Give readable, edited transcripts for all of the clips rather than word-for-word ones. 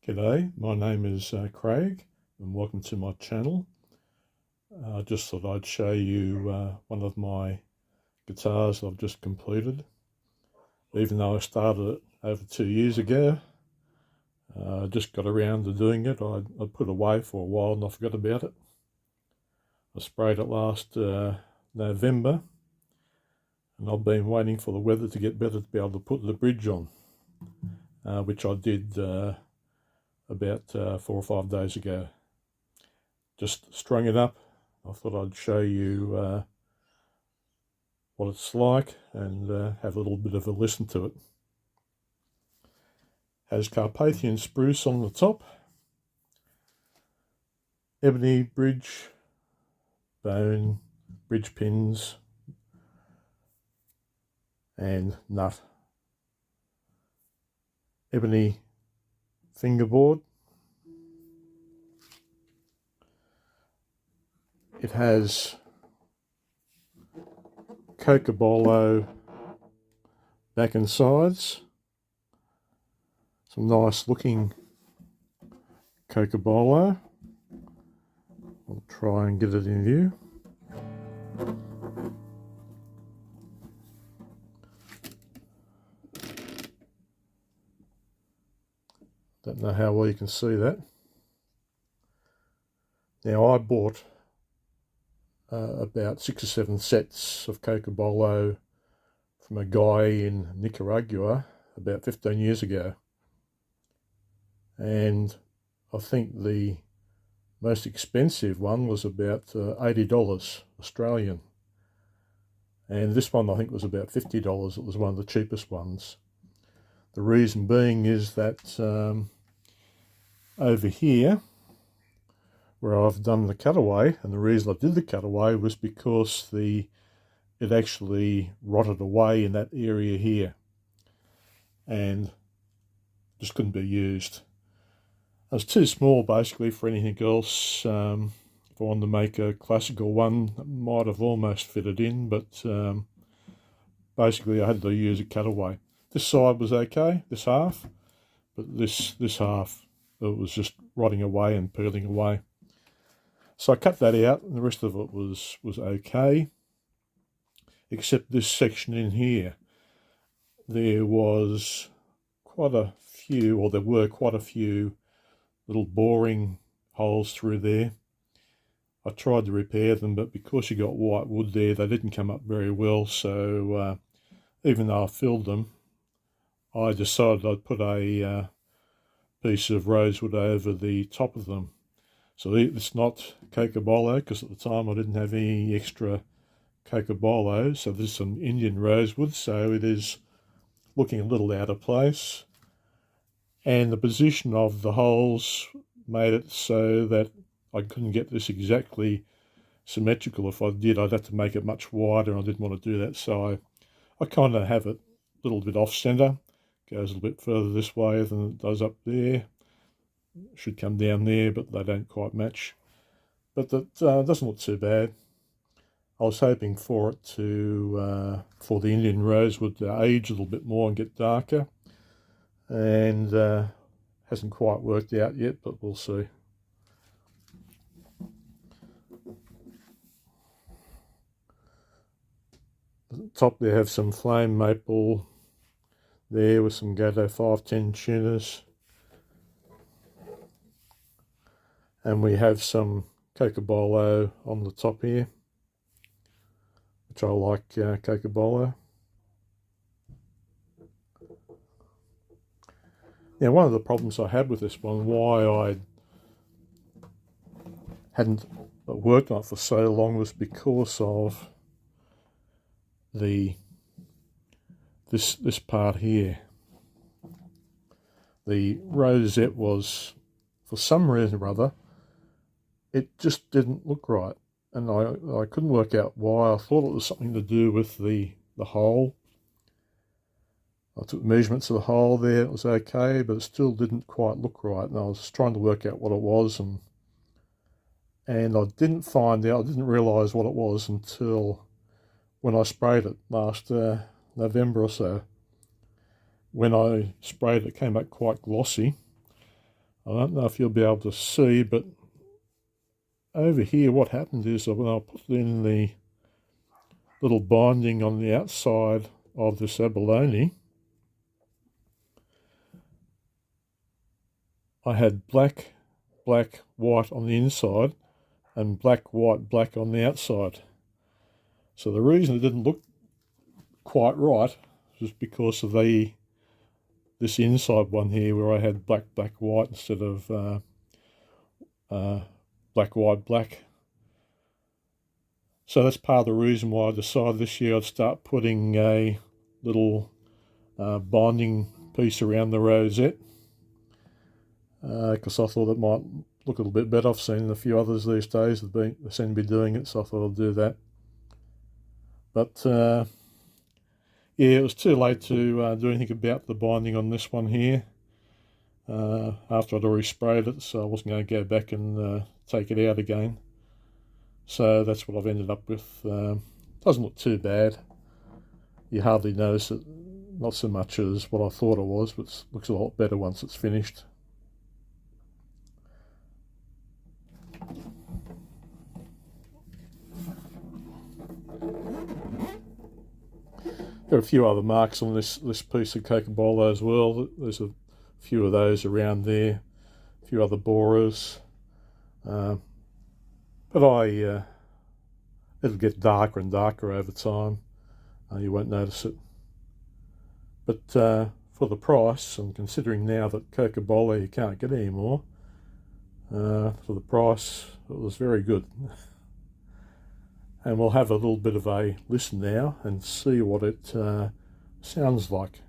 G'day, my name is Craig and welcome to my channel. I just thought I'd show you one of my guitars I've just completed. Even though I started it over 2 years ago, I just got around to doing it. I put it away for a while and I forgot about it. I sprayed it last November and I've been waiting for the weather to get better to be able to put the bridge on, which I did about 4 or 5 days ago. Just strung it up. I thought I'd show you what it's like and have a little bit of a listen to it. Has Carpathian spruce on the top, ebony bridge, bone, bridge pins and nut. Ebony fingerboard. It has Cocobolo back and sides. Some nice looking Cocobolo. I'll try and get it in view. Don't know how well you can see that. Now I bought about 6 or 7 sets of Cocobolo from a guy in Nicaragua about 15 years ago. And I think the most expensive one was about $80 Australian. And this one I think was about $50. It was one of the cheapest ones. The reason being is that over here, where I've done the cutaway, and the reason I did the cutaway was because it actually rotted away in that area here and just couldn't be used. It was too small basically for anything else. If I wanted to make a classical one, it might have almost fitted in, but basically I had to use a cutaway. This side was okay, this half, but this half, it was just rotting away and peeling away. So I cut that out and the rest of it was okay, except this section in here. There was quite a few, or there were quite a few little boring holes through there. I tried to repair them, but because you got white wood there, they didn't come up very well. So even though I filled them, I decided I'd put a piece of rosewood over the top of them. So it's not Cocobolo, because at the time I didn't have any extra Cocobolo. So this is some Indian rosewood, so it is looking a little out of place. And the position of the holes made it so that I couldn't get this exactly symmetrical. If I did, I'd have to make it much wider, and I didn't want to do that. So I kind of have it a little bit off center. Goes a little bit further this way than it does up there. Should come down there, but they don't quite match. But that doesn't look too bad. I was hoping for it to, for the Indian rosewood to age a little bit more and get darker. And hasn't quite worked out yet, but we'll see. At the top they have some flame maple there with some Gato 510 tuners. And we have some Cocobolo on the top here, which I like Cocobolo. Now, one of the problems I had with this one, why I hadn't worked on it for so long, was because of this part here. The rosette was, for some reason or other, it just didn't look right, and I couldn't work out why. I thought it was something to do with the hole. I took measurements of the hole there, it was okay, but it still didn't quite look right, and I was trying to work out what it was, and I didn't find out, I didn't realise what it was until when I sprayed it last November or so. When I sprayed it, it came back quite glossy. I don't know if you'll be able to see, but over here what happened is that when I put in the little binding on the outside of this abalone, I had black, white on the inside and black, white, black on the outside. So the reason it didn't look quite right was because of this inside one here where I had black, white instead of black, white, black. So that's part of the reason why I decided this year I'd start putting a little binding piece around the rosette, because I thought it might look a little bit better. I've seen a few others these days that seem to be doing it, so I thought I'd do that. But yeah, it was too late to do anything about the binding on this one here after I'd already sprayed it, so I wasn't going to go back and take it out again. So that's what I've ended up with. Doesn't look too bad. You hardly notice it, not so much as what I thought it was, but it looks a lot better once it's finished. There are a few other marks on this piece of Cocobolo as well. There's a few of those around there, a few other borers. But it'll get darker and darker over time. You won't notice it. But for the price, and considering now that Cocobolo you can't get anymore, for the price it was very good. And we'll have a little bit of a listen now and see what it sounds like.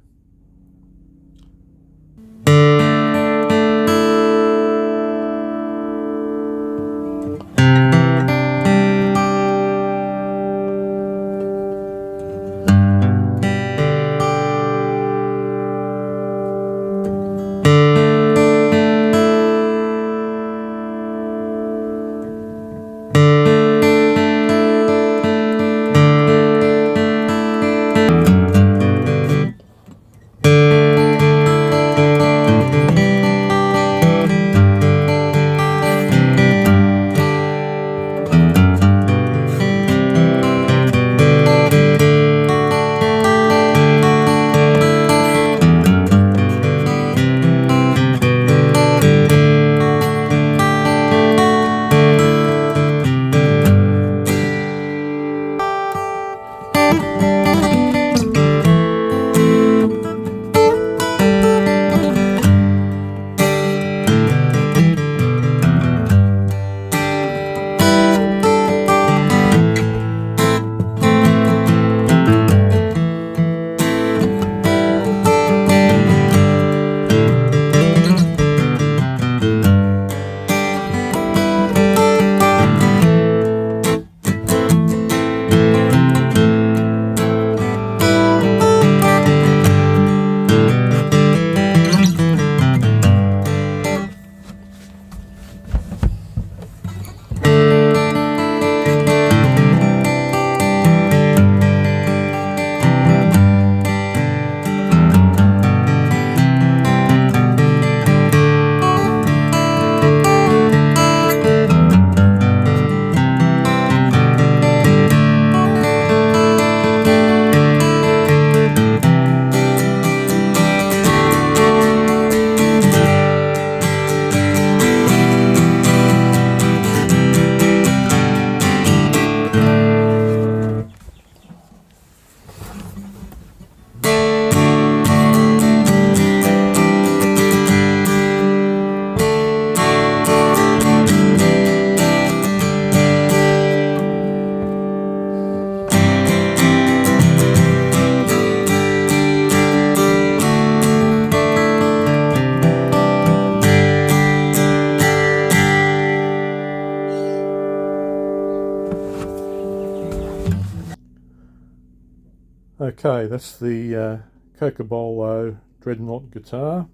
Okay, that's the Cocobolo Dreadnaught guitar.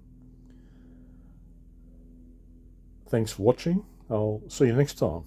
Thanks for watching. I'll see you next time.